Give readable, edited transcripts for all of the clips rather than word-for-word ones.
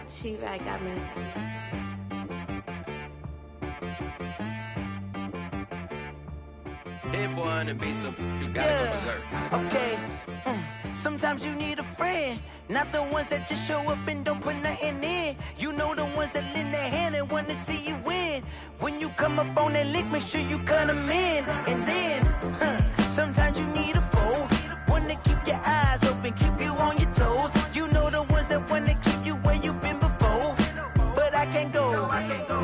She-Rag got me. Hit boy on the beat, so you gotta go berserk. Okay. Sometimes you need a friend, not the ones that just show up and don't put nothing in. You know the ones that lend their hand and want to see you win. When you come up on that lick, make sure you cut them in. And then, sometimes you need a foe, one to keep your eyes open, keep you on your toes. You know the ones that want to keep you where you've been before. But I can't go,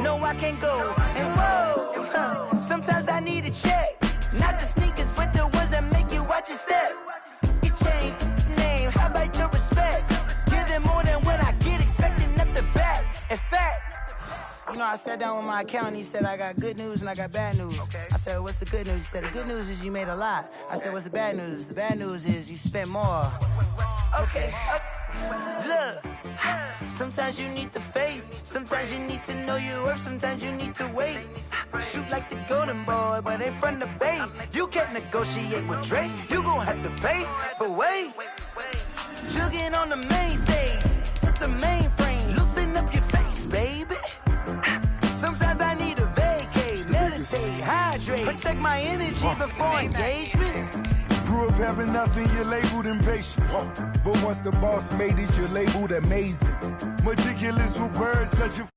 no I can't go. And whoa, sometimes I need a check. Not the sneakers, but the ones that make you watch your step. You change name, how about your respect? Give them more than what I get, expecting nothing back. In fact, you know, I sat down with my accountant, he said, I got good news and I got bad news. Okay. I said, what's the good news? He said, the good news is you made a lot. I said, what's the bad news? The bad news is you spent more. Okay. Look, sometimes you need the faith, sometimes you need to know your worth, sometimes you need to wait. Shoot like the golden boy, but ain't from the bay. You can't negotiate with Drake, you gon' have to pay. But wait, jugging on the main stage, the mainframe, loosen up your face, baby. Sometimes I need a vacate, meditate, hydrate, protect my energy before engagement. Grew up having nothing, you're labeled impatient. But once the boss made it, you're labeled amazing. Meticulous with words, such a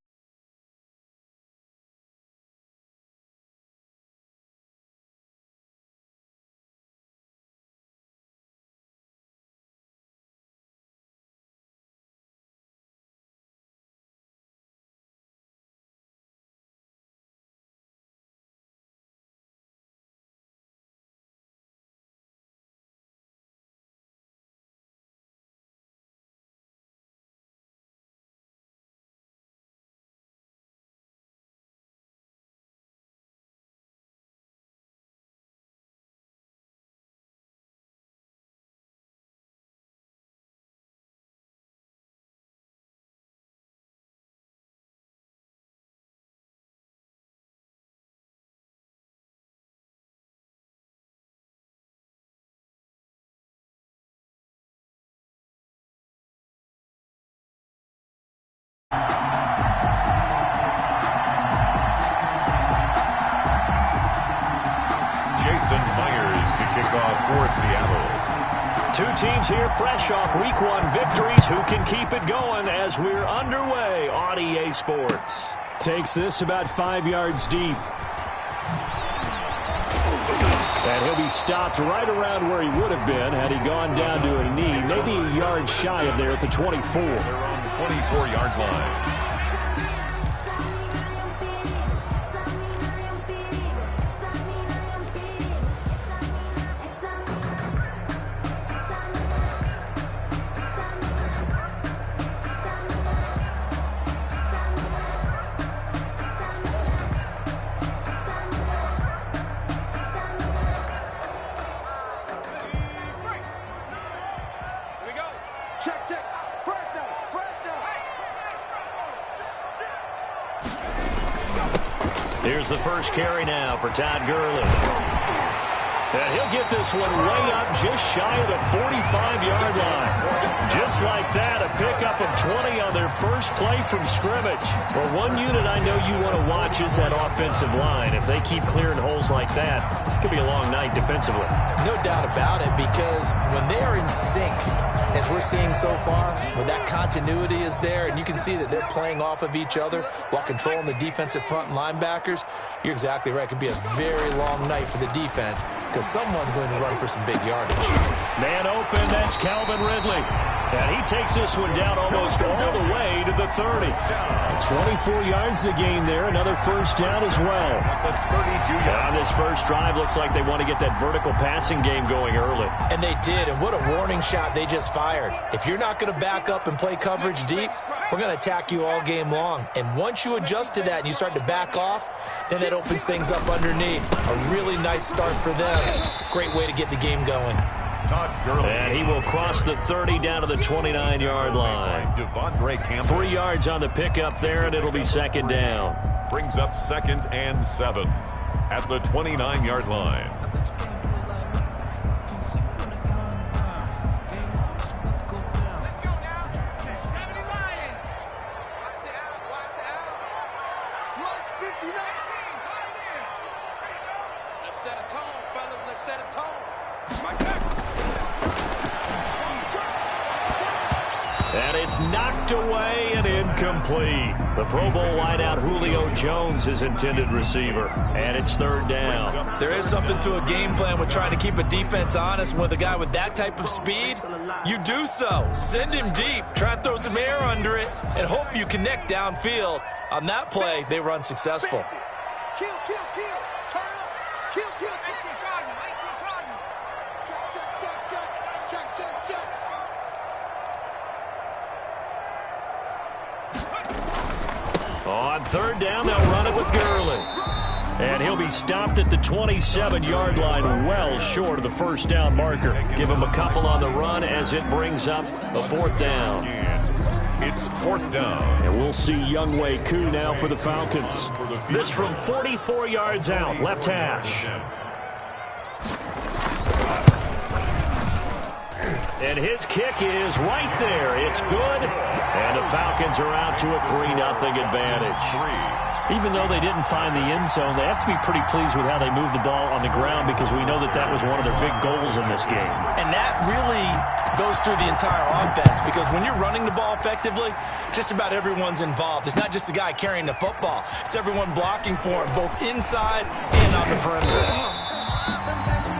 Myers to kick off for Seattle. Two teams here fresh off Week 1 victories. Who can keep it going as we're underway on EA Sports? Takes this about 5 yards deep. And he'll be stopped right around where he would have been had he gone down to a knee. Maybe a yard shy of there at the 24. They're on the 24-yard line. Here's the first carry now for Todd Gurley. And he'll get this one way up just shy of the 45-yard line. Just like that, a pickup of 20 on their first play from scrimmage. Well, one unit I know you want to watch is that offensive line. If they keep clearing holes like that, it could be a long night defensively. No doubt about it, because when they are in sync, as we're seeing so far, when that continuity is there, and you can see that they're playing off of each other while controlling the defensive front and linebackers, you're exactly right. It could be a very long night for the defense because someone's going to run for some big yardage. Man open, that's Calvin Ridley. And he takes this one down almost all the way to the 30. 24 yards to gain there. Another first down as well. On this first drive, looks like they want to get that vertical passing game going early. And they did, and what a warning shot they just fired. If you're not going to back up and play coverage deep, we're going to attack you all game long. And once you adjust to that and you start to back off, then that opens things up underneath. A really nice start for them. Great way to get the game going. And he will cross the 30 down to the 29-yard line. 3 yards on the pickup there, and it'll be second down. brings up 2nd and 7 at the 29-yard line. And it's knocked away and incomplete. The Pro Bowl wideout Julio Jones is intended receiver. And it's 3rd down. There is something to a game plan with trying to keep a defense honest. With a guy with that type of speed, you do so. Send him deep. Try and throw some air under it and hope you connect downfield. On that play, they were unsuccessful. Kill. Turn up. Kill. Check. On 3rd down, they'll run it with Gurley. And he'll be stopped at the 27-yard line, well short of the 1st down marker. Give him a couple on the run as it brings up a 4th down. It's 4th down. And we'll see Younghoe Koo now for the Falcons. This from 44 yards out, left hash. And his kick is right there. It's good. And the Falcons are out to a 3-0 advantage. Even though they didn't find the end zone, they have to be pretty pleased with how they moved the ball on the ground because we know that was one of their big goals in this game. And that really goes through the entire offense because when you're running the ball effectively, just about everyone's involved. It's not just the guy carrying the football. It's everyone blocking for him, both inside and on the perimeter.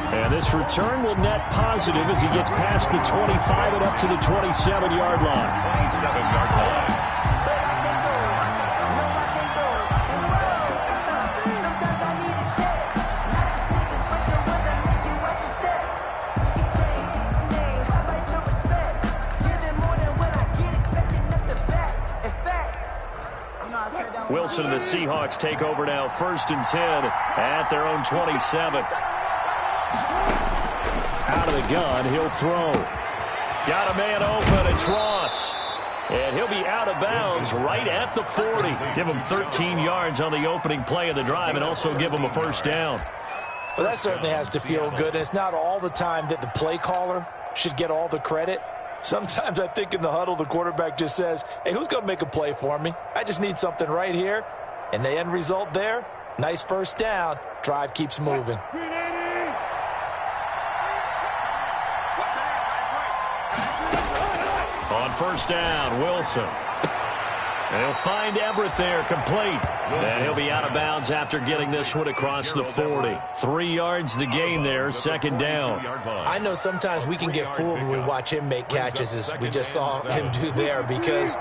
And this return will net positive as he gets past the 25 and up to the 27-yard line. 27-yard line. Wilson and the Seahawks take over now, 1st and 10 at their own 27. Out of the gun, he'll throw. Got a man open, it's Ross. And he'll be out of bounds right at the 40. Give him 13 yards on the opening play of the drive and also give him a 1st down. Well, that certainly has to feel good. And it's not all the time that the play caller should get all the credit. Sometimes I think in the huddle, the quarterback just says, hey, who's going to make a play for me? I just need something right here. And the end result there, nice 1st down. Drive keeps moving. On 1st down, Wilson. And he'll find Everett there, complete. And he'll be out of bounds after getting this one across the 40. 3 yards the gain there, 2nd down. I know sometimes we can get fooled when we watch him make catches, as we just saw him do there, because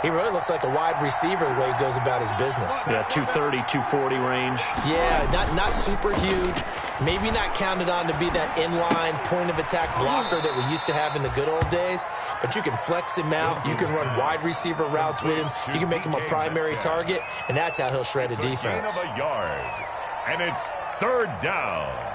he really looks like a wide receiver the way he goes about his business. Yeah, 230, 240 range. Yeah, not super huge. Maybe not counted on to be that inline point-of-attack blocker that we used to have in the good old days. But you can flex him out. You can run wide receiver routes with him. You can make him a primary target, and that's how he'll shred a defense. A yard. And it's 3rd down.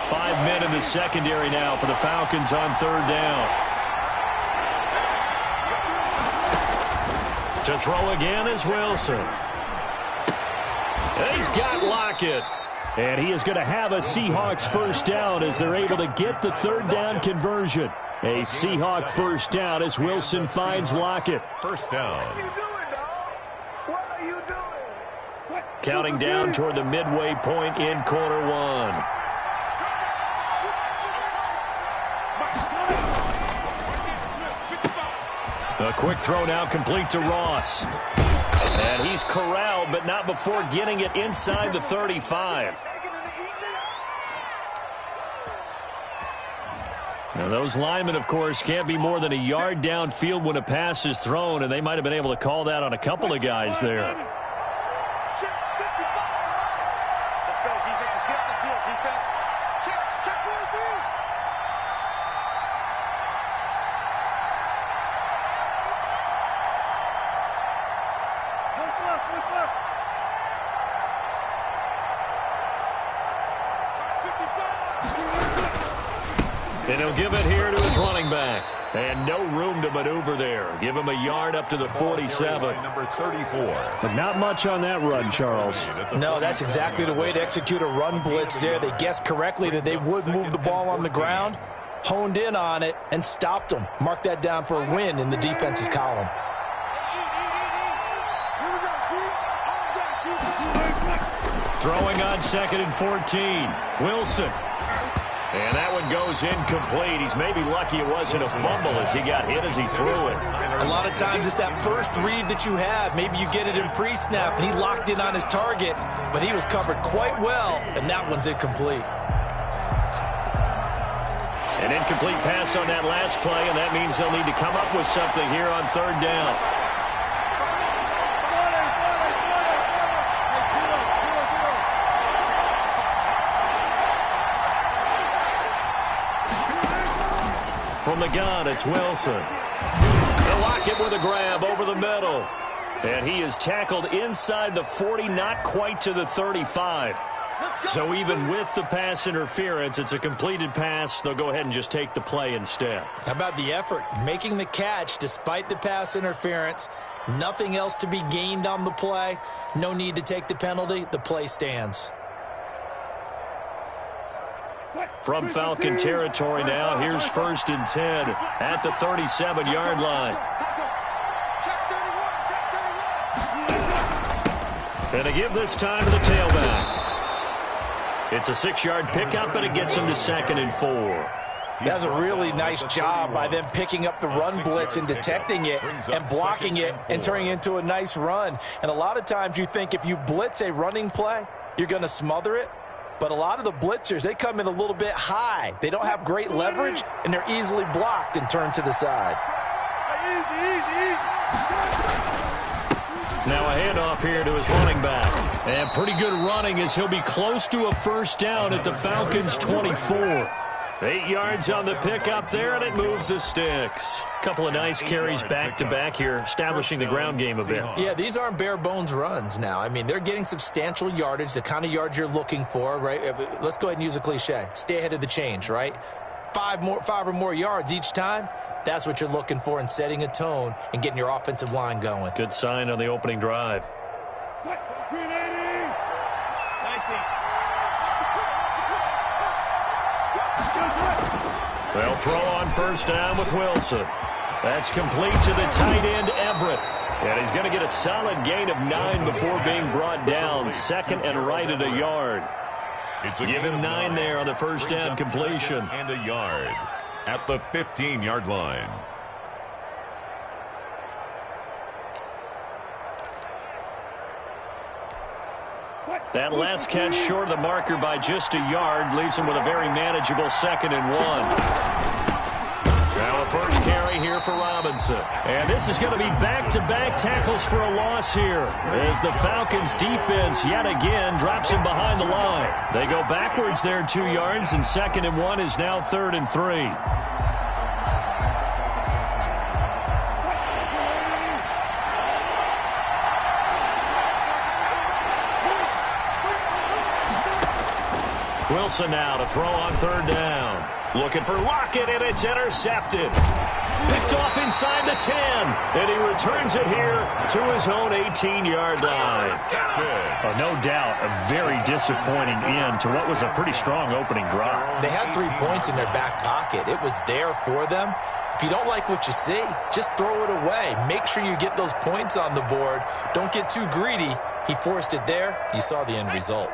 Five men in the secondary now for the Falcons on 3rd down. To throw again is Wilson. And he's got Lockett. And he is going to have a Seahawks 1st down as they're able to get the 3rd down conversion. A Seahawk 1st down as Wilson finds Lockett. 1st down. What are you doing, dog? What are you doing? Counting down toward the midway point in quarter 1. A quick throw now complete to Ross. And he's corralled, but not before getting it inside the 35. Now those linemen, of course, can't be more than a yard downfield when a pass is thrown, and they might have been able to call that on a couple of guys there. Let's go, defense. Let's get out the field, defense. Check 43. Look. 55. And he'll give it here to his running back. And no room to maneuver there. Give him a yard up to the 47. Number 34. But not much on that run, Charles. No, that's exactly the way to execute a run blitz there. They guessed correctly that they would move the ball on the ground, honed in on it, and stopped them. Mark that down for a win in the defense's column. Throwing on 2nd and 14. Wilson. And that one goes incomplete. He's maybe lucky it wasn't a fumble as he got hit as he threw it. A lot of times it's that first read that you have. Maybe you get it in pre-snap, and he locked in on his target, but he was covered quite well, and that one's incomplete. An incomplete pass on that last play, and that means they'll need to come up with something here on 3rd down. From the gun, it's Wilson. They'll lock it with a grab over the middle. And he is tackled inside the 40, not quite to the 35. So even with the pass interference, it's a completed pass. They'll go ahead and just take the play instead. How about the effort? Making the catch despite the pass interference. Nothing else to be gained on the play. No need to take the penalty. The play stands. From Falcon territory now, here's 1st and 10 at the 37-yard line. And they give this time to the tailback. It's a 6-yard pickup, and it gets him to 2nd and 4. That's a really nice job by them picking up the run blitz and detecting it and blocking it and turning it into a nice run. And a lot of times you think if you blitz a running play, you're going to smother it. But a lot of the blitzers, they come in a little bit high. They don't have great leverage, and they're easily blocked and turned to the side. Now a handoff here to his running back. And pretty good running as he'll be close to a 1st down at the Falcons' 24. 8 yards on the pickup there, and it moves the sticks. Couple of nice carries back-to-back here, establishing the ground game a bit. Yeah, these aren't bare-bones runs now. I mean, they're getting substantial yardage, the kind of yards you're looking for, right? Let's go ahead and use a cliche. Stay ahead of the change, right? 5 or more yards each time. That's what you're looking for in setting a tone and getting your offensive line going. Good sign on the opening drive. They'll throw on 1st down with Wilson. That's complete to the tight end, Everett. And he's going to get a solid gain of 9 before being brought down. 2nd and right at a yard. Give him 9 there on the 1st down completion. And a yard at the 15-yard line. That last catch short of the marker by just a yard leaves him with a very manageable 2nd and 1. Now a first carry here for Robinson. And this is going to be back-to-back tackles for a loss here as the Falcons defense yet again drops him behind the line. They go backwards there 2 yards, and 2nd and 1 is now 3rd and 3. Wilson now to throw on 3rd down. Looking for Lockett, and it's intercepted. Picked off inside the 10, and he returns it here to his own 18-yard line. No doubt a very disappointing end to what was a pretty strong opening drive. They had 3 points in their back pocket. It was there for them. If you don't like what you see, just throw it away. Make sure you get those points on the board. Don't get too greedy. He forced it there. You saw the end result.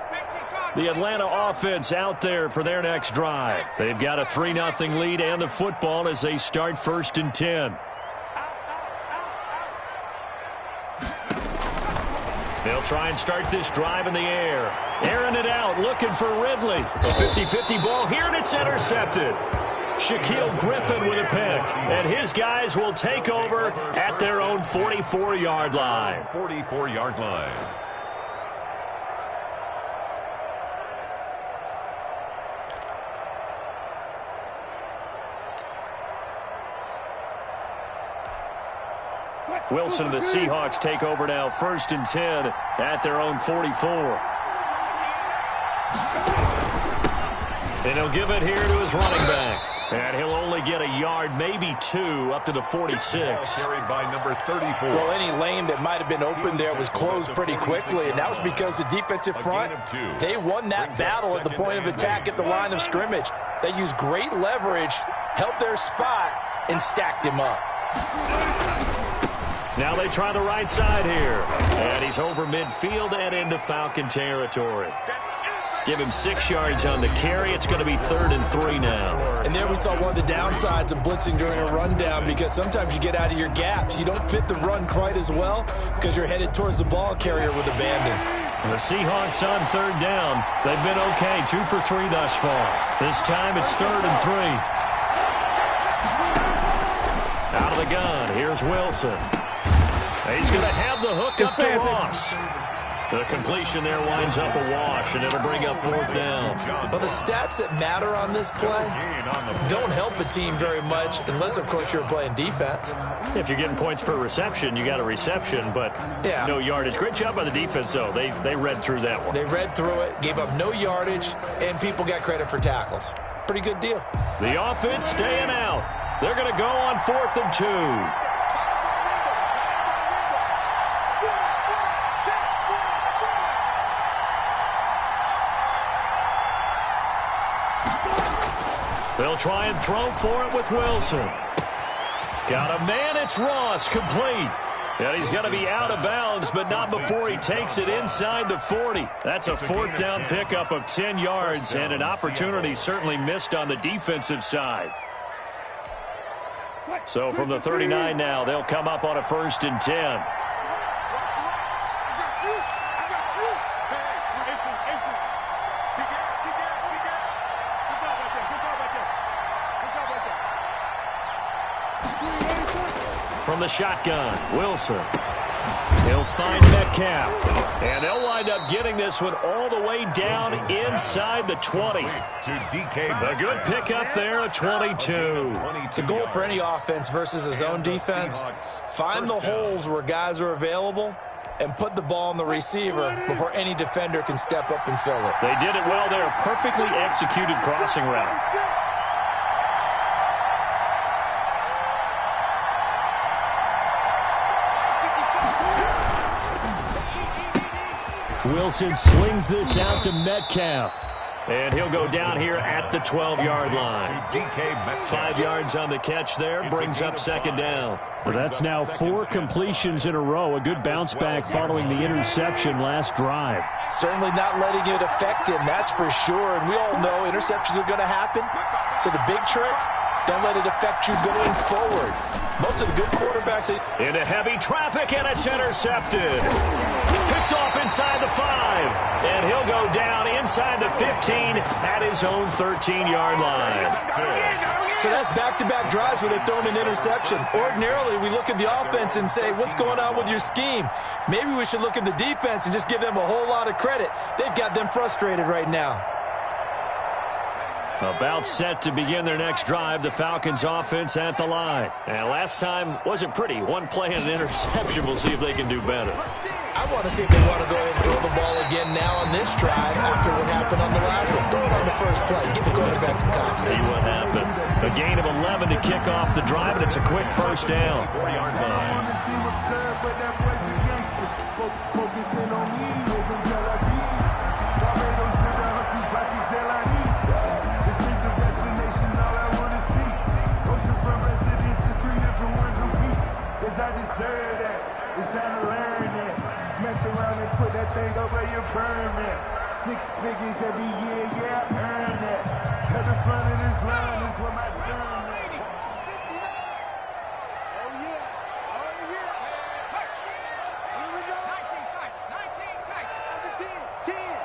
The Atlanta offense out there for their next drive. They've got a 3-0 lead and the football as they start 1st and 10. They'll try and start this drive in the air. Airing it out, looking for Ridley. A 50-50 ball here, and it's intercepted. Shaquille Griffin with a pick, and his guys will take over at their own 44-yard line. 44-yard line. Wilson and the Seahawks take over now, 1st and 10 at their own 44. And he'll give it here to his running back. And to get a yard, maybe 2, up to the 46. Carried by number 34. Well, any lane that might have been open there was closed pretty quickly, and that was because the defensive front, they won that battle at the point of attack at the line of scrimmage. They used great leverage, held their spot, and stacked him up. Now they try the right side here. And he's over midfield and into Falcon territory. Give him 6 yards on the carry. It's going to be 3rd and 3 now. And there we saw one of the downsides of blitzing during a rundown, because sometimes you get out of your gaps. You don't fit the run quite as well because you're headed towards the ball carrier with abandon. The Seahawks on 3rd down. They've been okay, 2 for 3 thus far. This time it's 3rd and 3. Out of the gun, here's Wilson. He's going to have the hook up to Ross. The completion there winds up a wash, and it'll bring up 4th down. Well, the stats that matter on this play don't help a team very much, unless, of course, you're playing defense. If you're getting points per reception, you got a reception, but no yardage. Great job by the defense, though. They read through that one. They read through it, gave up no yardage, and people got credit for tackles. Pretty good deal. The offense staying out. They're going to go on 4th and 2. They'll try and throw for it with Wilson. Got a man, it's Ross, complete. And he's going to be out of bounds, but not before he takes it inside the 40. That's a 4th down pickup of 10 yards, and an opportunity certainly missed on the defensive side. So from the 39 now, they'll come up on a 1st and 10. From the shotgun, Wilson. He'll find Metcalf. And they'll wind up getting this one all the way down inside the 20. A good pickup there at 22. The goal for any offense versus his own defense, find the holes where guys are available and put the ball on the receiver before any defender can step up and fill it. They did it well there. Perfectly executed crossing route. Wilson slings this out to Metcalf. And he'll go down here at the 12-yard line. 5 yards on the catch there, brings up 2nd down. Well, that's now 4 completions in a row. A good bounce back following the interception last drive. Certainly not letting it affect him, that's for sure. And we all know interceptions are going to happen. So the big trick, don't let it affect you going forward. Most of the good quarterbacks... Into heavy traffic, and it's intercepted. Picked off inside the 5. And he'll go down inside the 15 at his own 13-yard line. So that's back-to-back drives where they've thrown an interception. Ordinarily, we look at the offense and say, what's going on with your scheme? Maybe we should look at the defense and just give them a whole lot of credit. They've got them frustrated right now. About set to begin their next drive, the Falcons offense at the line. And last time wasn't pretty. One play and an interception. We'll see if they can do better. I want to see if they want to go ahead and throw the ball again now on this drive after what happened on the last one. Throw it on the first play. Give the quarterback some confidence. See what happens. A gain of 11 to kick off the drive, and it's a quick 1st down. 4-yard line. Thing over your permit. 6 figures every year, yeah, earn it. At the front of this line is where my turn is. Oh yeah, oh yeah. Here we go. 19 tight, under 10.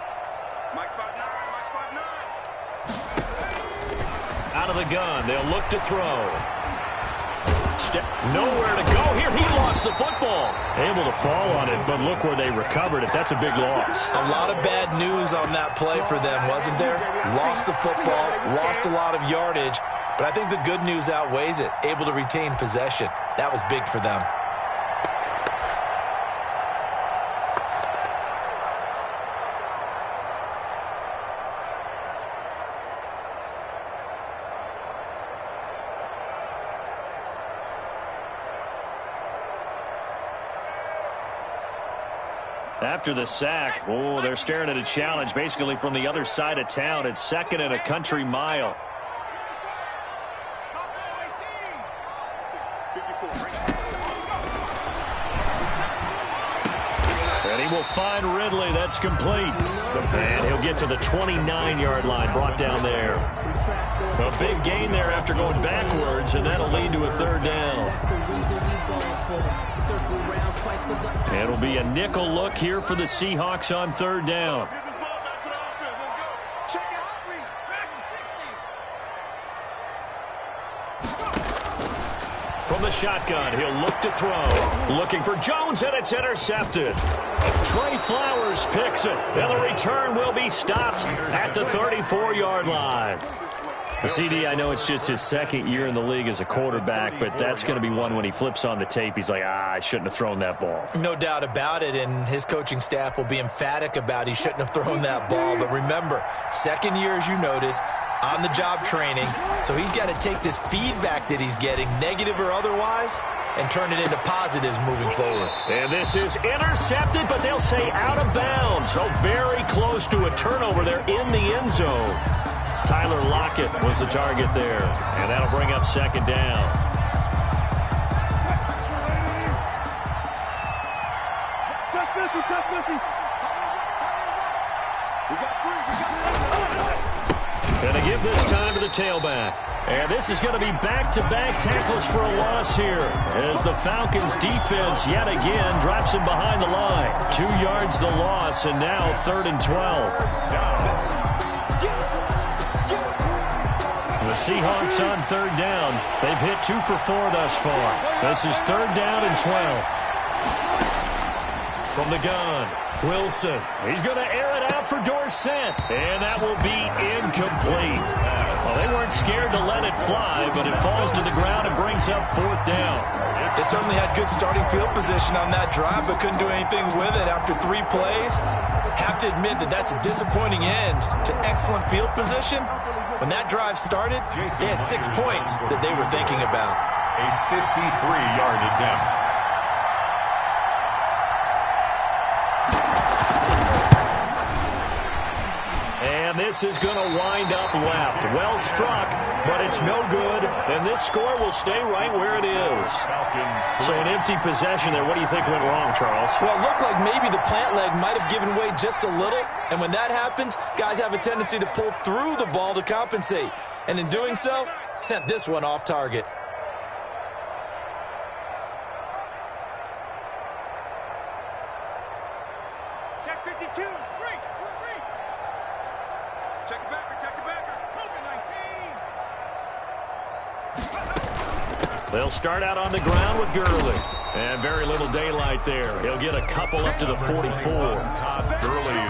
Mike spot 9, Mike spot 9. Out of the gun, they'll look to throw. Nowhere to go here. He lost the football. Able to fall on it, but look where they recovered it. That's a big loss. A lot of bad news on that play for them, wasn't there? Lost the football, lost a lot of yardage, but I think the good news outweighs it. Able to retain possession. That was big for them. After the sack, oh, they're staring at a challenge basically from the other side of town. It's 2nd and a country mile. And he will find Ridley. That's complete. And he'll get to the 29-yard line, brought down there. A big gain there after going backwards, and that'll lead to a 3rd down. It'll be a nickel look here for the Seahawks on 3rd down. From the shotgun, he'll look to throw. Looking for Jones, and it's intercepted. Trey Flowers picks it, and the return will be stopped at the 34-yard line. The CD, I know it's just his 2nd year in the league as a quarterback, but that's going to be one when he flips on the tape, he's like, I shouldn't have thrown that ball. No doubt about it, and his coaching staff will be emphatic about he shouldn't have thrown that ball. But remember, 2nd year, as you noted, on-the-job training, so he's got to take this feedback that he's getting, negative or otherwise, and turn it into positives moving forward. And this is intercepted, but they'll say out of bounds. So very close to a turnover there in the end zone. Tyler Lockett was the target there, and that'll bring up 2nd down. And they give this time to the tailback. And this is going to be back-to-back tackles for a loss here as the Falcons defense yet again drops him behind the line. 2 yards the loss, and now 3rd and 12. The Seahawks on 3rd down. They've hit 2 for 4 thus far. This is 3rd down and 12. From the gun, Wilson. He's going to air it out for Dorsett, and that will be incomplete. Well, they weren't scared to let it fly, but it falls to the ground and brings up 4th down. They certainly had good starting field position on that drive, but couldn't do anything with it after 3 plays. Have to admit that that's a disappointing end to excellent field position. When that drive started, they had 6 points that they were thinking about. A 53-yard attempt. And this is going to wind up left. Well struck, but it's no good. And this score will stay right where it is. So an empty possession there. What do you think went wrong, Charles? Well, it looked like maybe the plant leg might have given way just a little. And when that happens, guys have a tendency to pull through the ball to compensate. And in doing so, sent this one off target. Check 52, straight. Check it backer. COVID-19. They'll start out on the ground with Gurley. And very little daylight there. He'll get a couple up to the 44. Gurley,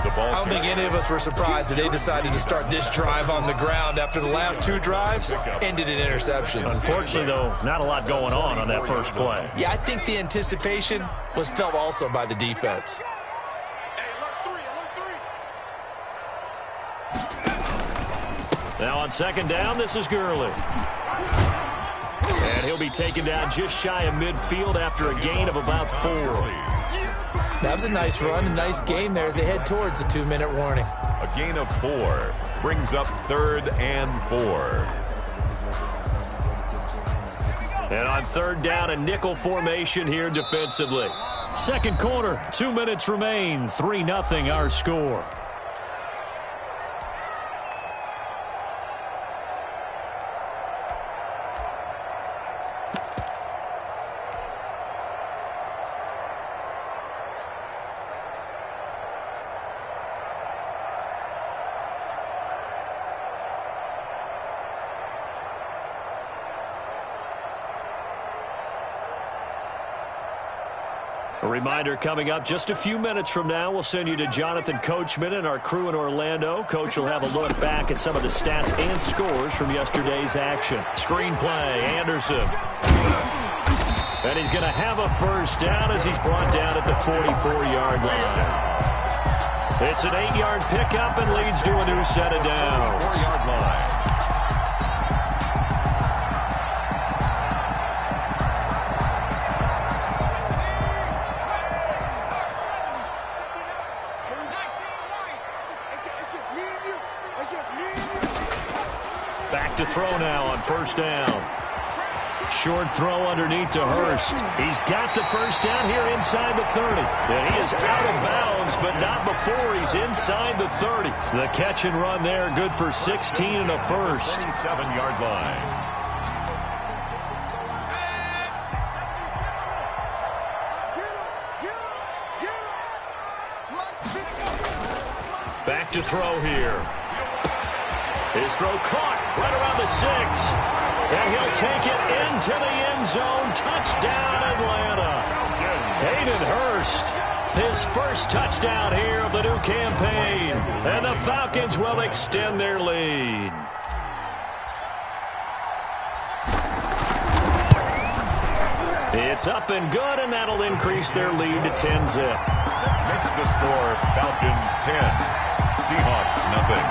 the ball. I don't think any of us were surprised that they decided to start this drive on the ground after the last 2 drives ended in interceptions. Unfortunately, though, not a lot going on that first play. Yeah, I think the anticipation was felt also by the defense. Now on 2nd down, this is Gurley. And he'll be taken down just shy of midfield after a gain of about 4. That was a nice run, a nice gain there as they head towards the 2-minute warning. A gain of 4 brings up 3rd and 4. And on 3rd down, a nickel formation here defensively. 2nd quarter, 2 minutes remain, 3-0 our score. A reminder coming up just a few minutes from now, we'll send you to Jonathan Coachman and our crew in Orlando. Coach will have a look back at some of the stats and scores from yesterday's action. Screenplay, Anderson. And he's going to have a 1st down as he's brought down at the 44-yard line. It's an 8-yard pickup and leads to a new set of downs. 4-yard line. to throw now on first down. Short throw underneath to Hurst. He's got the first down here inside the 30. And he is out of bounds, but not before he's inside the 30. The catch and run there, good for 16 and a first. 27-yard line. Back to throw here. His throw caught right around the 6. And he'll take it into the end zone. Touchdown, Atlanta. Hayden Hurst, his first touchdown here of the new campaign. And the Falcons will extend their lead. It's up and good, and that'll increase their lead to 10-zip. Makes the score Falcons 10, Seahawks nothing.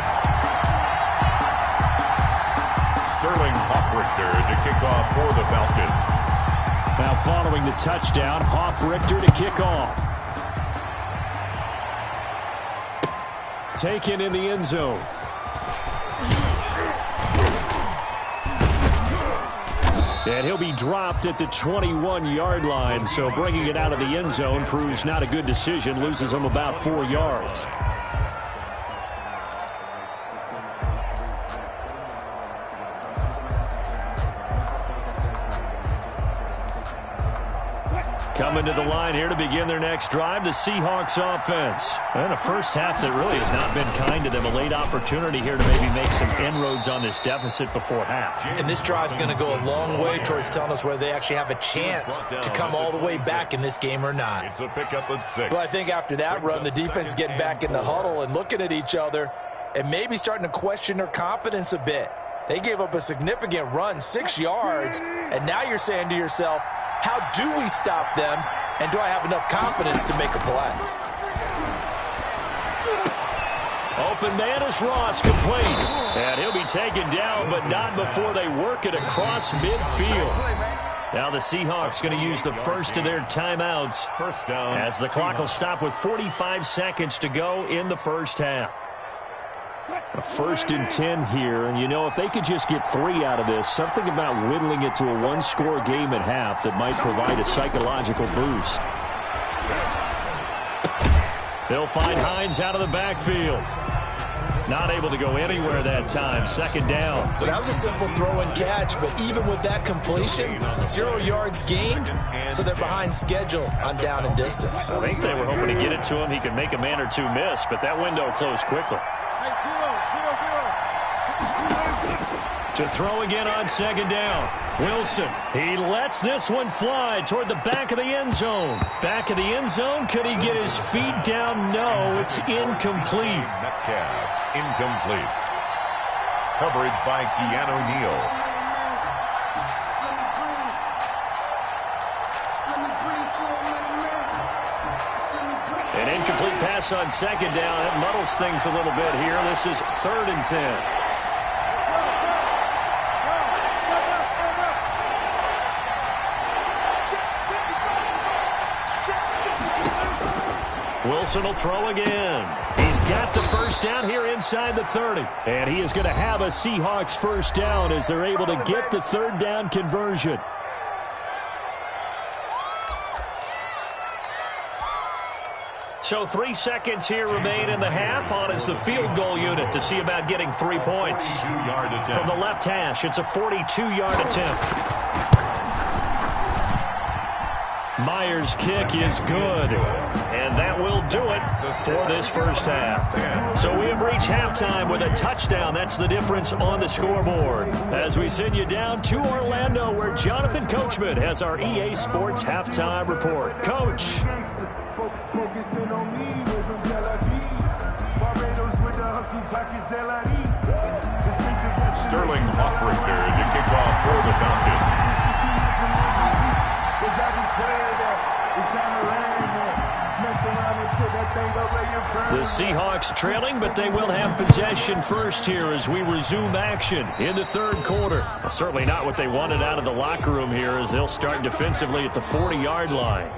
Sterling Hoffrichter to kick off for the Falcons. Now following the touchdown, Hoffrichter to kick off. Taken in the end zone. And he'll be dropped at the 21-yard line, so bringing it out of the end zone proves not a good decision, loses him about 4 yards. Coming to the line here to begin their next drive, the Seahawks offense. And a first half that really has not been kind to them. A late opportunity here to maybe make some inroads on this deficit before half. And this drive's going to go a long way towards telling us whether they actually have a chance to come all the way back in this game or not. It's a pickup of 6. Well, I think after that run, the defense is getting back in the huddle and looking at each other and maybe starting to question their confidence a bit. They gave up a significant run, 6 yards, and now you're saying to yourself, how do we stop them, and do I have enough confidence to make a play? Open man is Ross, complete. And he'll be taken down, but not before they work it across midfield. Now the Seahawks going to use the first of their timeouts First down, as the clock will stop with 45 seconds to go in the first half. A 1st and 10 here, and you know, if they could just get 3 out of this, something about whittling it to a 1-score game at half that might provide a psychological boost. They'll find Hines out of the backfield. Not able to go anywhere that time. 2nd down. Well, that was a simple throw and catch, but even with that completion, 0 yards gained, so they're behind schedule on down and distance. I think they were hoping to get it to him. He could make a man or two miss, but that window closed quickly. To throw again on 2nd down. Wilson, he lets this one fly toward the back of the end zone. Back of the end zone, could he get his feet down? No, it's incomplete. Metcalf, incomplete. Coverage by Keanu Neal. An incomplete pass on 2nd down. It muddles things a little bit here. This is 3rd and 10. Wilson will throw again. He's got the first down here inside the 30. And he is going to have a Seahawks first down as they're able to get the 3rd down conversion. So 3 seconds here remain in the half. On is the field goal unit to see about getting 3 points. From the left hash, it's a 42-yard attempt. Myers' kick is good, and that will do it for this first half. So we have reached halftime with a touchdown. That's the difference on the scoreboard. As we send you down to Orlando, where Jonathan Coachman has our EA Sports halftime report. Coach. Focusing on me, we're from Tel Aviv. Barbados with the hustle pockets, Sterling Hoffrichter to kick off for the Falcons. The Seahawks trailing, but they will have possession first here as we resume action in the 3rd quarter. Well, certainly not what they wanted out of the locker room here as they'll start defensively at the 40-yard line.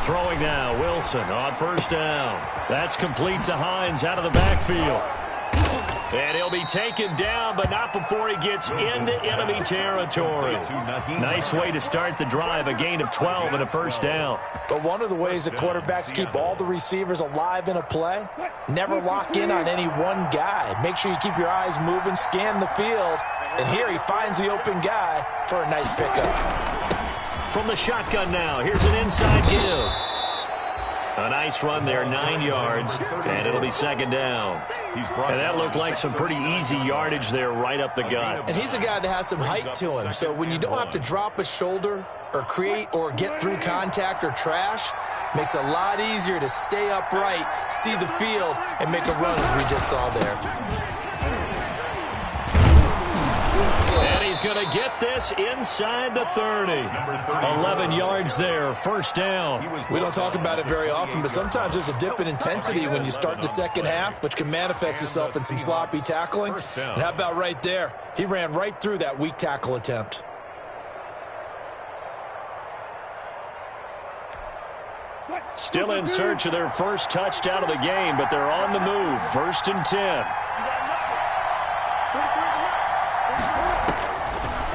Throwing now, Wilson on first down. That's complete to Hines out of the backfield. And he'll be taken down, but not before he gets into enemy territory. Nice way to start the drive, a gain of 12 and a first down. But one of the ways that quarterbacks keep all the receivers alive in a play, never lock in on any one guy. Make sure you keep your eyes moving, scan the field, and here he finds the open guy for a nice pickup. From the shotgun now, here's an inside give. A nice run there, 9 yards, and it'll be second down. And that looked like some pretty easy yardage there right up the gut. And he's a guy that has some height to him, so when you don't have to drop a shoulder or create or get through contact or trash, makes it a lot easier to stay upright, see the field, and make a run as we just saw there. And he's going to get this inside the 30. 11 yards there, first down. We don't talk about it very often, but sometimes there's a dip in intensity when you start the second half, which can manifest itself in some sloppy tackling. And how about right there? He ran right through that weak tackle attempt. Still in search of their first touchdown of the game, but they're on the move. First and 10.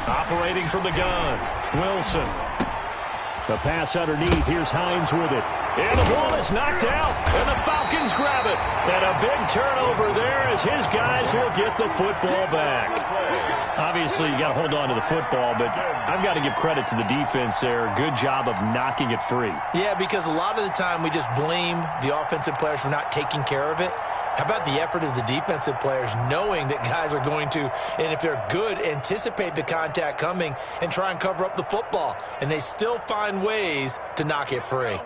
Operating from the gun, Wilson. The pass underneath. Here's Hines with it. And the ball is knocked out, and the Falcons grab it. And a big turnover there as his guys will get the football back. Obviously, you got to hold on to the football, but I've got to give credit to the defense there. Good job of knocking it free. Yeah, because a lot of the time we just blame the offensive players for not taking care of it. How about the effort of the defensive players knowing that guys are going to, and if they're good, anticipate the contact coming and try and cover up the football. And they still find ways to knock it free.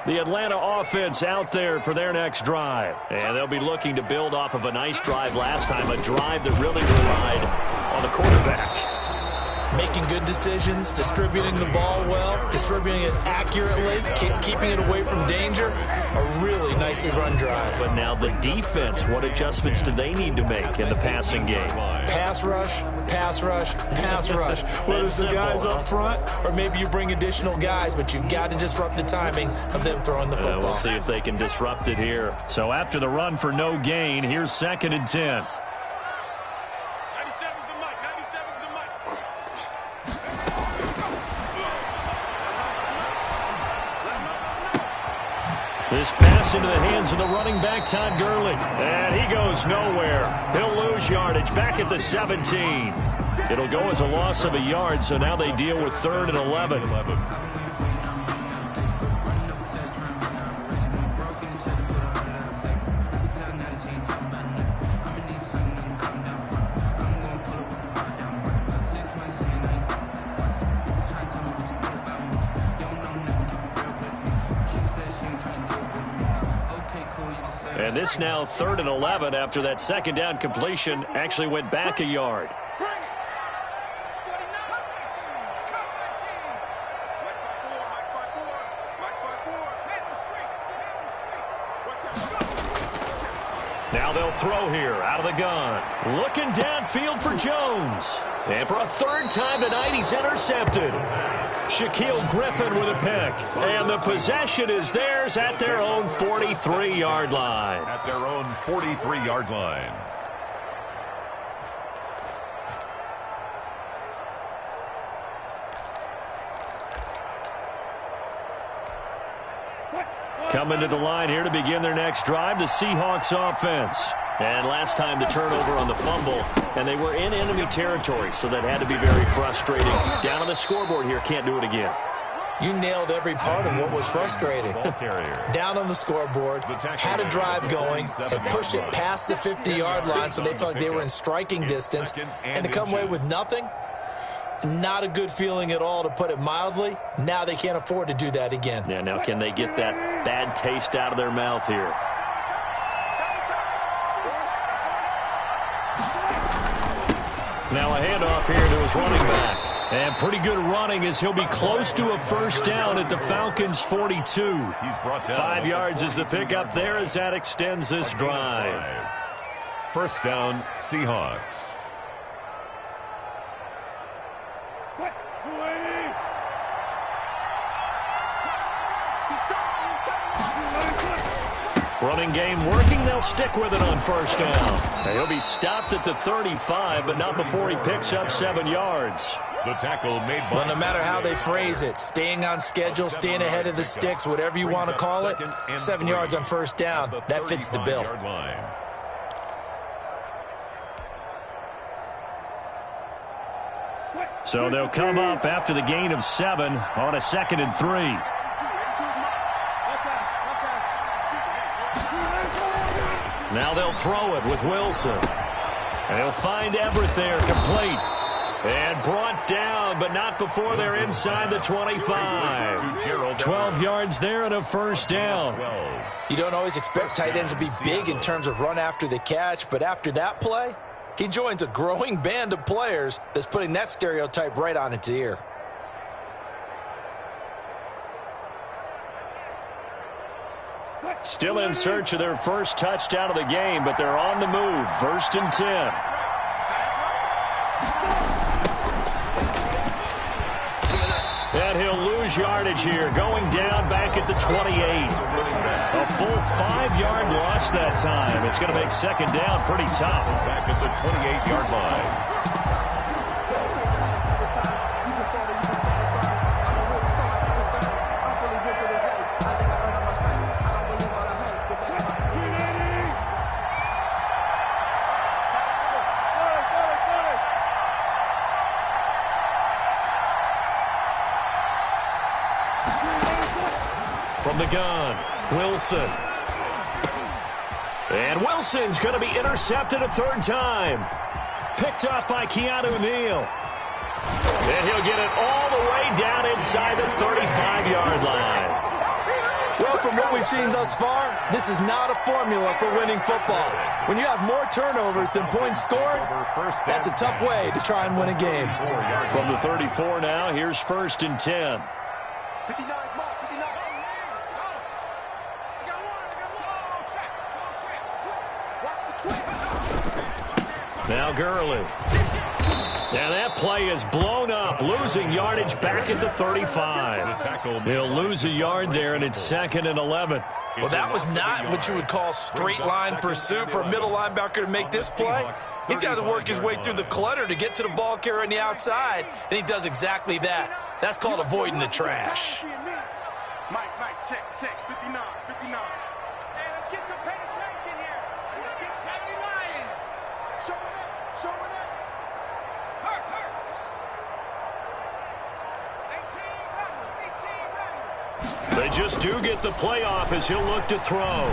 The Atlanta offense out there for their next drive. And they'll be looking to build off of a nice drive last time, a drive that really relied on the quarterback. Making good decisions, distributing the ball well, distributing it accurately, keeping it away from danger. A really nicely run drive. But now the defense, what adjustments do they need to make in the passing game? Pass rush, pass rush, pass rush. Whether it's the guys up front or maybe you bring additional guys, but you've got to disrupt the timing of them throwing the football. We'll see if they can disrupt it here. So after the run for no gain, here's second and 10. This pass into the hands of the running back, Todd Gurley. And he goes nowhere. He'll lose yardage back at the 17. It'll go as a loss of a yard, so now they deal with 3rd and 11. And this now 3rd and 11 after that second down completion actually went back a yard. Now they'll throw here out of the gun. Looking downfield for Jones. And for a 3rd time tonight, he's intercepted. Shaquille Griffin with a pick. And the possession is theirs at their own 43-yard line. At their own 43-yard line. Coming to the line here to begin their next drive, the Seahawks offense. And last time the turnover on the fumble, and they were in enemy territory, so that had to be very frustrating. Down on the scoreboard here, can't do it again. You nailed every part of what was frustrating. Down on the scoreboard, had a drive going, and pushed it past the 50-yard line so they felt like they were in striking distance, and to come away with nothing, not a good feeling at all, to put it mildly. Now they can't afford to do that again. Yeah, now can they get that bad taste out of their mouth here? Now a handoff here to his running back. And pretty good running as he'll be close to a first down at the Falcons' 42. 5 yards is the pickup there as that extends this drive. First down, Seahawks. Running game working. They'll stick with it on first down. He'll be stopped at the 35, but not before he picks up 7 yards. The tackle made by... Well, no matter how they phrase it, staying on schedule, staying ahead of the sticks, whatever you want to call it, 7 yards on first down, that fits the bill. So they'll come up after the gain of 7 on a 2nd and 3. Now they'll throw it with Wilson. And he'll find Everett there, complete. And brought down, but not before they're inside the 25. 12 yards there and a first down. You don't always expect tight ends to be big in terms of run after the catch, but after that play, he joins a growing band of players that's putting that stereotype right on its ear. Still in search of their first touchdown of the game, but they're on the move. 1st and 10. And he'll lose yardage here, going down back at the 28. A full 5-yard loss that time. It's going to make 2nd down pretty tough. Back at the 28-yard line. From the gun, Wilson. And Wilson's going to be intercepted a 3rd time. Picked up by Keanu Neal. And he'll get it all the way down inside the 35-yard line. Well, from what we've seen thus far, this is not a formula for winning football. When you have more turnovers than points scored, that's a tough way to try and win a game. From the 34 now, here's 1st and 10. 59, Mark, 59. Now Gurley. And that play is blown up, losing yardage back at the 35. He'll lose a yard there, and it's 2nd and 11. Well, that was not what you would call straight-line pursuit for a middle linebacker to make this play. He's got to work his way through the clutter to get to the ball carrier on the outside, and he does exactly that. That's called avoiding the trash. Mike, check, 59. Hey, let's get some penetration here. Let's get 79. Show it up. Hurt. 18 They just do get the playoff as he'll look to throw.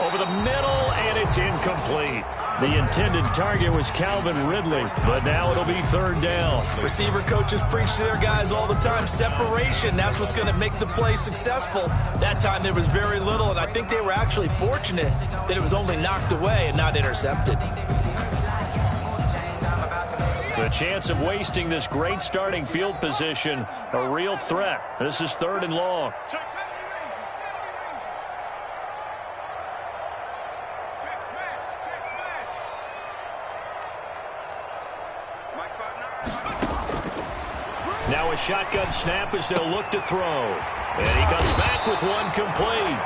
Over the middle, and it's incomplete. The intended target was Calvin Ridley, but now it'll be 3rd down. Receiver coaches preach to their guys all the time. Separation, that's what's going to make the play successful. That time there was very little, and I think they were actually fortunate that it was only knocked away and not intercepted. The chance of wasting this great starting field position, a real threat. This is 3rd and long. Now a shotgun snap as they'll look to throw. And he comes back with one complete.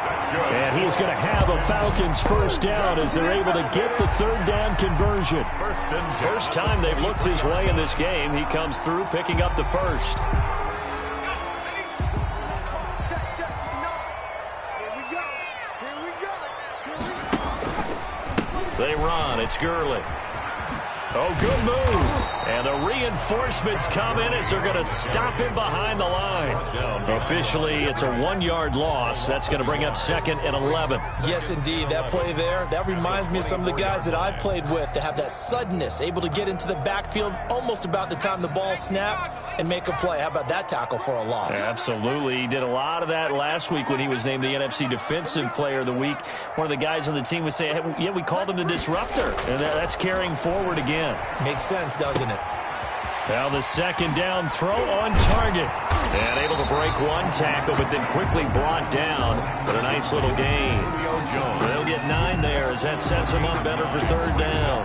And he's going to have a Falcons first down as they're able to get the 3rd down conversion. First time they've looked his way in this game. He comes through picking up the first. They run. It's Gurley. Oh, good move. And the reinforcements come in as they're going to stop him behind the line. Officially, it's a 1-yard loss. That's going to bring up 2nd and 11. Yes, indeed. That play there, that reminds me of some of the guys that I've played with that have that suddenness, able to get into the backfield almost about the time the ball snapped and make a play. How about that tackle for a loss? Absolutely. He did a lot of that last week when he was named the NFC Defensive Player of the Week. One of the guys on the team was saying, hey, yeah, we called him the disruptor. And that's carrying forward again. Makes sense, doesn't it? Now the 2nd down throw on target. And able to break one tackle, but then quickly brought down. But a nice little gain. They'll get 9 there as yards. That sets him up better for third down.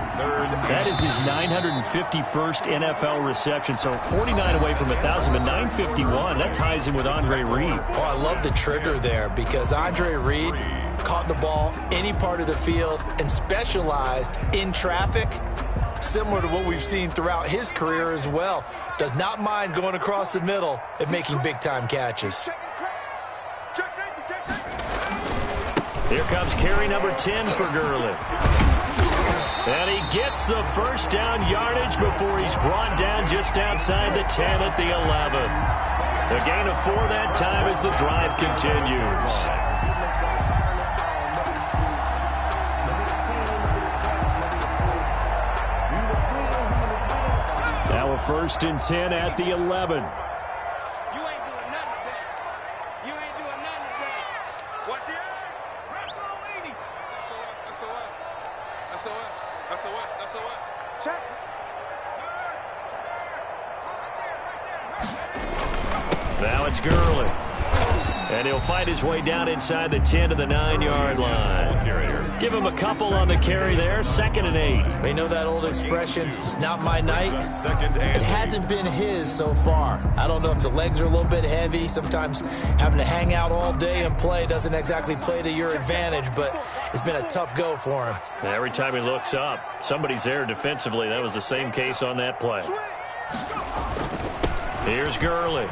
That is his 951st NFL reception, so 49 away from 1,000, but 951. That ties him with Andre Reed. Oh, I love the trigger there because Andre Reed caught the ball any part of the field and specialized in traffic, similar to what we've seen throughout his career as well. Does not mind going across the middle and making big-time catches. Here comes carry number 10 for Gurley. And he gets the first down yardage before he's brought down just outside the 10 at the 11. A gain of 4 that time as the drive continues. Now a 1st and 10 at the 11. Now it's Gurley. And he'll find his way down inside the 10 to the 9-yard line. Give him a couple on the carry there. 2nd and 8. They know that old expression, it's not my night. It hasn't been his so far. I don't know if the legs are a little bit heavy. Sometimes having to hang out all day and play doesn't exactly play to your advantage, but it's been a tough go for him. Every time he looks up, somebody's there defensively. That was the same case on that play. Here's Gurley.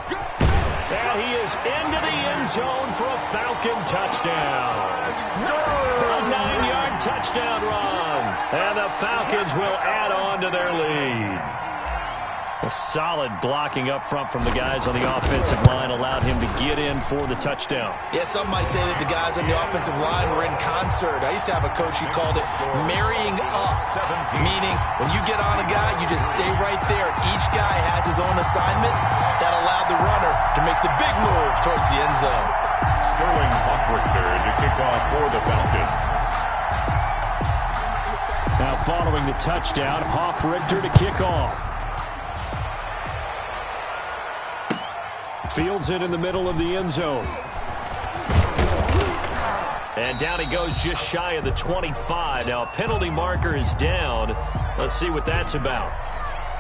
And he is into the end zone for a Falcon touchdown. A 9-yard touchdown run. And the Falcons will add on to their lead. A solid blocking up front from the guys on the offensive line allowed him to get in for the touchdown. Yeah, some might say that the guys on the offensive line were in concert. I used to have a coach who called it marrying up, meaning when you get on a guy, you just stay right there. Each guy has his own assignment. That allowed the runner to make the big move towards the end zone. Sterling Hoffrichter to kick off for the Falcons. Now following the touchdown, Hoffrichter to kick off. Fields it in the middle of the end zone. And down he goes just shy of the 25. Now a penalty marker is down. Let's see what that's about.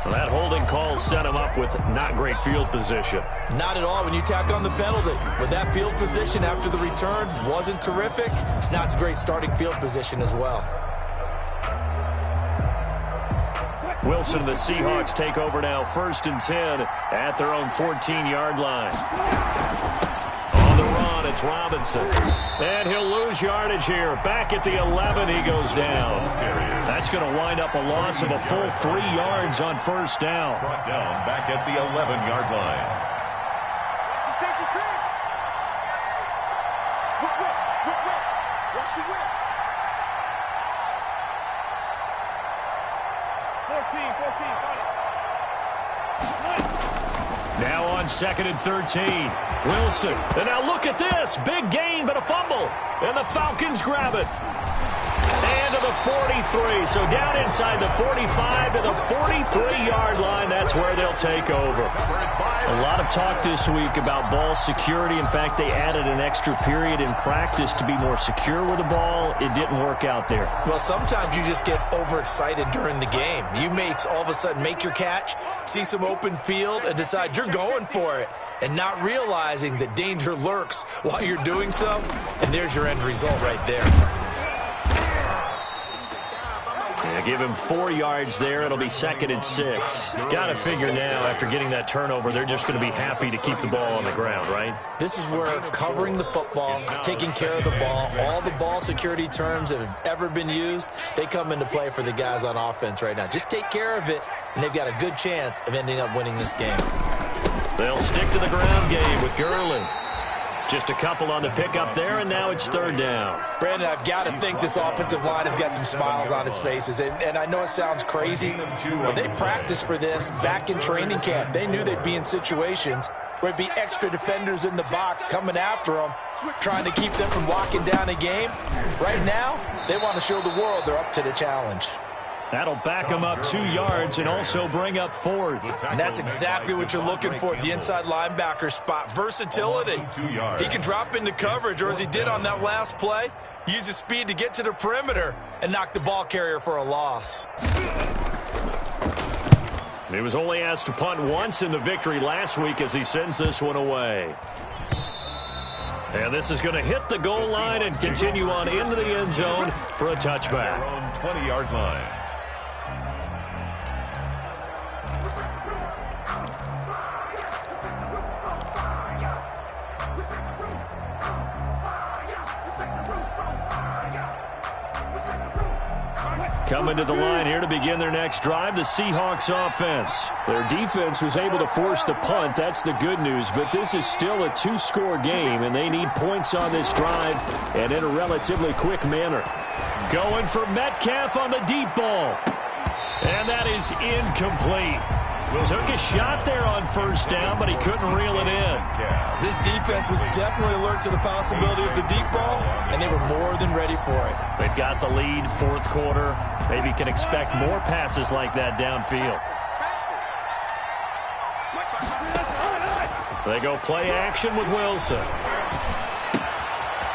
Well, that holding call set him up with not great field position. Not at all when you tack on the penalty. With that field position after the return wasn't terrific. It's not a great starting field position as well. Wilson and the Seahawks take over now, 1st and 10 at their own 14-yard line. On the run, it's Robinson. And he'll lose yardage here. Back at the 11, he goes down. That's going to wind up a loss of a full 3 yards on 1st down. Brought down back at the 11-yard line. It's a safety crease. Whip. Watch the whip. 14, got it. Now on 2nd and 13, Wilson. And now look at this. Big gain, but a fumble. And the Falcons grab it. And to the 43. So down inside the 45 to the 43-yard line. That's where they'll take over. A lot of talk this week about ball security. In fact, they added an extra period in practice to be more secure with the ball. It didn't work out there. Well, sometimes you just get overexcited during the game. You may all of a sudden make your catch, see some open field, and decide you're going for it, and not realizing that danger lurks while you're doing so. And there's your end result right there. Give him 4 yards there. It'll be 2nd and 6. Got to figure now, after getting that turnover, they're just going to be happy to keep the ball on the ground, right? This is where covering the football, taking care of the ball, all the ball security terms that have ever been used, they come into play for the guys on offense right now. Just take care of it, and they've got a good chance of ending up winning this game. They'll stick to the ground game with Gurley. Just a couple on the pickup there, and now it's 3rd down. Brandon, I've got to think this offensive line has got some smiles on its faces. And I know it sounds crazy, but they practiced for this back in training camp. They knew they'd be in situations where there'd be extra defenders in the box coming after them, trying to keep them from walking down a game. Right now, they want to show the world they're up to the challenge. That'll back him up 2 yards and also bring up 4th. And that's exactly what you're looking for, the inside linebacker spot. Versatility. He can drop into coverage, or as he did on that last play, Use his speed to get to the perimeter and knock the ball carrier for a loss. He was only asked to punt once in the victory last week as he sends this one away. And this is going to hit the goal line and continue on into the end zone for a touchback. Their own 20-yard line. Coming to the line here to begin their next drive, the Seahawks offense. Their defense was able to force the punt. That's the good news, but this is still a two-score game, and they need points on this drive and in a relatively quick manner. Going for Metcalf on the deep ball. And that is incomplete. Took a shot there on first down, but he couldn't reel it in. This defense was definitely alert to the possibility of the deep ball, and they were more than ready for it. They've got the lead, fourth quarter. Maybe can expect more passes like that downfield. They go play action with Wilson.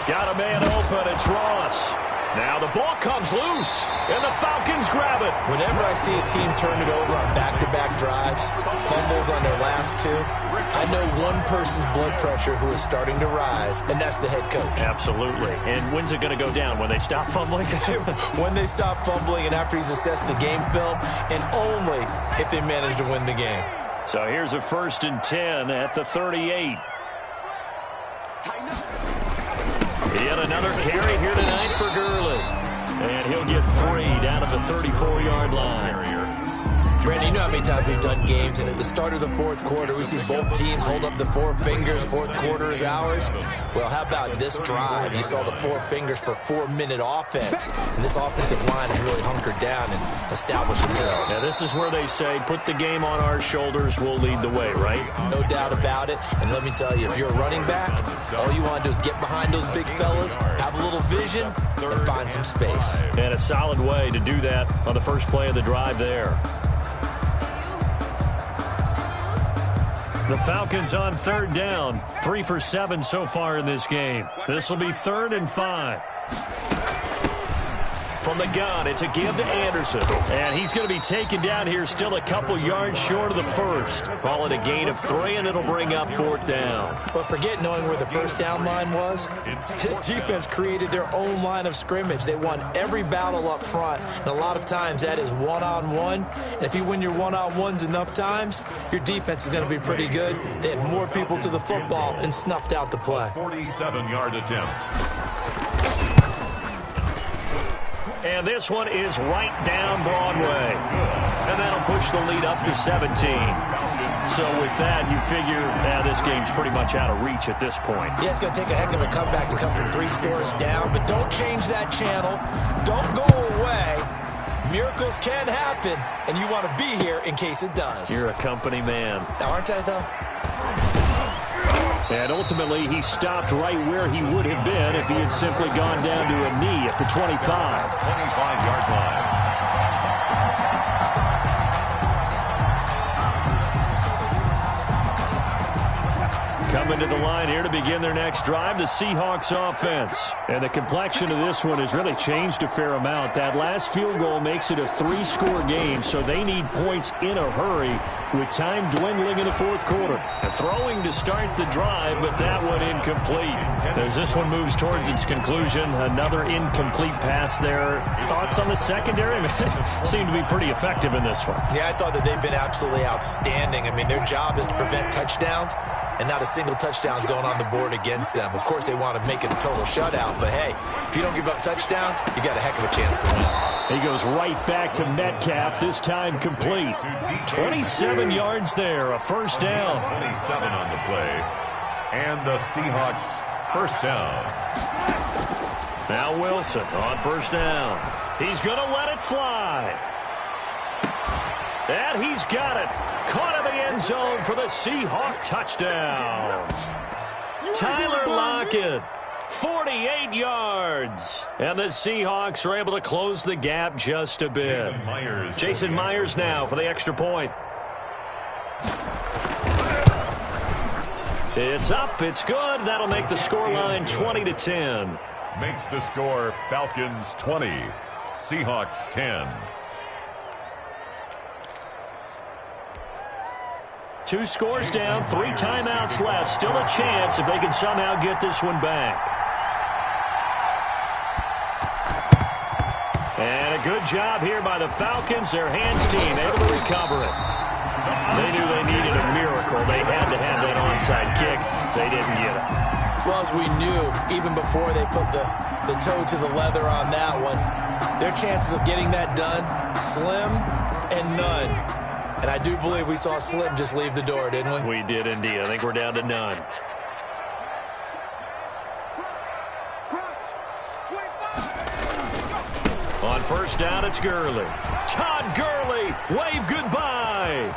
Got a man open. It's Ross. Now the ball comes loose, and the Falcons grab it. Whenever I see a team turn it over on back-to-back drives, fumbles on their last two, I know one person's blood pressure who is starting to rise, and that's the head coach. Absolutely. And when's it going to go down? When they stop fumbling? When they stop fumbling and after he's assessed the game film, and only if they manage to win the game. So here's a 1st and 10 at the 38. Yet another carry here tonight for Gurley. And he'll get 3 down at the 34-yard line. Brandon, you know how many times we've done games, and at the start of the fourth quarter, we see both teams hold up the four fingers, fourth quarter is ours. Well, how about this drive? You saw the four fingers for 4-minute offense, and this offensive line has really hunkered down and established themselves. Now, this is where they say, put the game on our shoulders, we'll lead the way, right? No doubt about it, and let me tell you, if you're a running back, all you want to do is get behind those big fellas, have a little vision, and find some space. And a solid way to do that on the first play of the drive there. The Falcons on 3rd down. 3 for 7 so far in this game. This will be 3rd and 5. From the gun, it's a give to Anderson. And he's going to be taken down here still a couple yards short of the first. Call it a gain of 3, and it'll bring up 4th down. But forget knowing where the first down line was. This defense created their own line of scrimmage. They won every battle up front, and a lot of times that is one-on-one. And if you win your one-on-ones enough times, your defense is going to be pretty good. They had more people to the football and snuffed out the play. 47-yard attempt. And this one is right down Broadway. And that'll push the lead up to 17. So with that, you figure this game's pretty much out of reach at this point. Yeah, it's going to take a heck of a comeback to come from 3 scores down, but don't change that channel. Don't go away. Miracles can happen, and you want to be here in case it does. You're a company man. Now, aren't I, though? And ultimately, he stopped right where he would have been if he had simply gone down to a knee at the 25. 25-yard line. Coming to the line here to begin their next drive, the Seahawks offense. And the complexion of this one has really changed a fair amount. That last field goal makes it a 3-score game, so they need points in a hurry with time dwindling in the fourth quarter. A throwing to start the drive, but that one incomplete. As this one moves towards its conclusion, another incomplete pass there. Thoughts on the secondary? Seem to be pretty effective in this one. Yeah, I thought that they've been absolutely outstanding. I mean, their job is to prevent touchdowns, and not a single touchdown's going on the board against them. Of course, they want to make it a total shutout, but hey, if you don't give up touchdowns, you got a heck of a chance to win. He goes right back to Metcalf, this time complete. 27 yards there, a first down. 27 on the play, and the Seahawks first down. Now Wilson on first down. He's going to let it fly. And he's got it. Caught in the end zone for the Seahawk touchdown. Tyler Lockett, 48 yards. And the Seahawks are able to close the gap just a bit. Jason Myers now for the extra point. It's up. It's good. That'll make the scoreline 20-10. makes the score Falcons 20, Seahawks 10. 2 scores down, 3 timeouts left. Still a chance if they can somehow get this one back. And a good job here by the Falcons. Their hands team able to recover it. They knew they needed a miracle. They had to have that onside kick. They didn't get it. Well, as we knew, even before they put the toe to the leather on that one, their chances of getting that done, slim and none. And I do believe we saw Slim just leave the door, didn't we? We did indeed. I think we're down to none. On first down, it's Gurley. Todd Gurley, wave goodbye.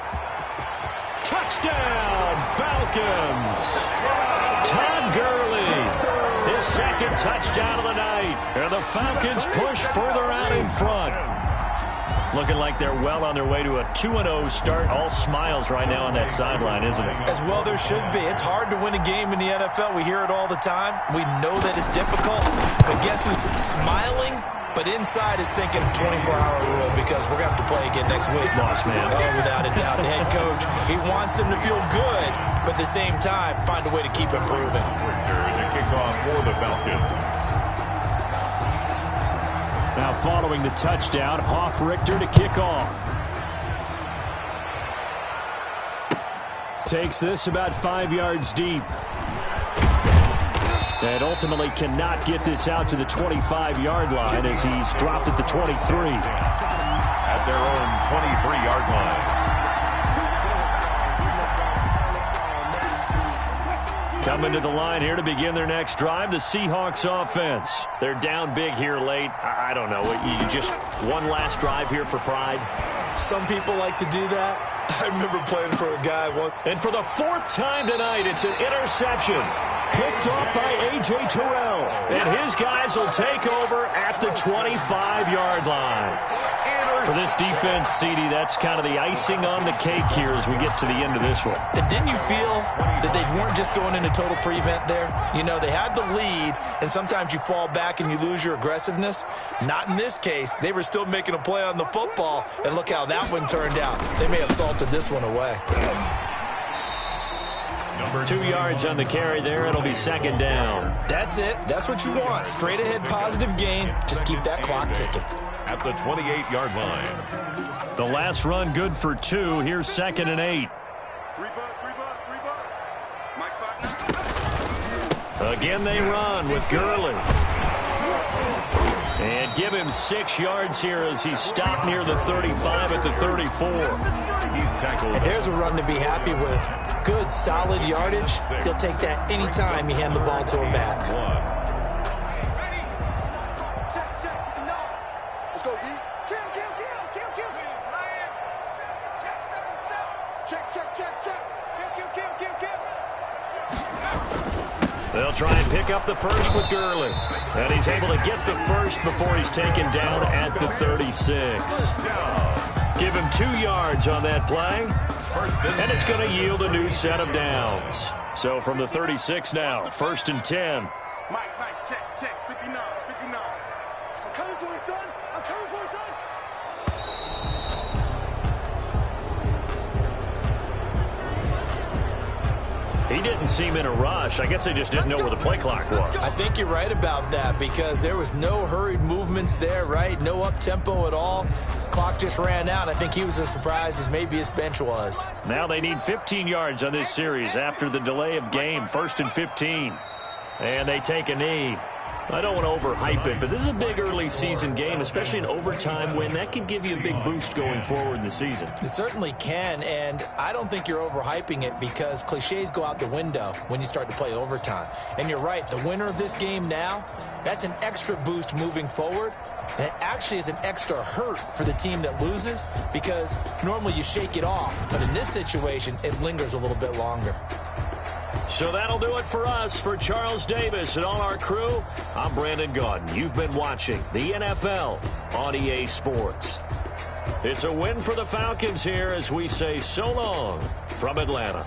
Touchdown, Falcons. Todd Gurley, his second touchdown of the night. And the Falcons push further out in front. Looking like they're well on their way to a 2-0 start. All smiles right now on that sideline, isn't it? As well there should be. It's hard to win a game in the NFL. We hear it all the time. We know that it's difficult. But guess who's smiling? But inside is thinking 24-hour rule because we're going to have to play again next week. Boss man. Oh, without a doubt. The head coach, he wants them to feel good, but at the same time, find a way to keep improving. Richter in the kickoff for the Falcons. Now following the touchdown, Richter to kick off. Takes this about 5 yards deep. And ultimately cannot get this out to the 25-yard line as he's dropped at the 23. At their own 23-yard line. Coming to the line here to begin their next drive, the Seahawks offense. They're down big here late. I don't know. You just one last drive here for pride? Some people like to do that. I remember playing for a guy once. And for the 4th time tonight, it's an interception. Picked off by A.J. Terrell. And his guys will take over at the 25-yard line. For this defense, CD, that's kind of the icing on the cake here as we get to the end of this one. And didn't you feel that they weren't just going into total prevent there? You know, they had the lead, and sometimes you fall back and you lose your aggressiveness. Not in this case. They were still making a play on the football, and look how that one turned out. They may have salted this one away. 2 yards on the carry there. It'll be second down. That's it. That's what you want. Straight ahead positive gain. Just keep that clock ticking. At the 28-yard line. The last run good for 2. Here's 2nd and 8. 3 bucks. Mike 5 now. Again they run with Gurley. And give him 6 yards here as he's stopped near the 35 at the 34. He's tackled. And there's a run to be happy with. Good, solid yardage. They'll take that anytime you hand the ball to him back. Let's go, D. Kill. Check. They'll try and pick up the first with Gurley. And he's able to get the first before he's taken down at the 36. Give him 2 yards on that play. And it's going to yield a new set of downs. So from the 36 now, 1st and 10. Mike, check. 59. I'm coming for you, son. He didn't seem in a rush. I guess they just didn't know where the play clock was. I think you're right about that because there was no hurried movements there, right? No up-tempo at all. Clock just ran out. I think he was as surprised as maybe his bench was. Now they need 15 yards on this series after the delay of game. 1st and 15. And they take a knee. I don't want to overhype it, but this is a big early season game, especially an overtime win. That can give you a big boost going forward in the season. It certainly can, and I don't think you're overhyping it because cliches go out the window when you start to play overtime. And you're right, the winner of this game now, that's an extra boost moving forward. And it actually is an extra hurt for the team that loses because normally you shake it off. But in this situation, it lingers a little bit longer. So that'll do it for us. For Charles Davis and all our crew, I'm Brandon Gaudin. You've been watching the NFL on EA Sports. It's a win for the Falcons here as we say so long from Atlanta.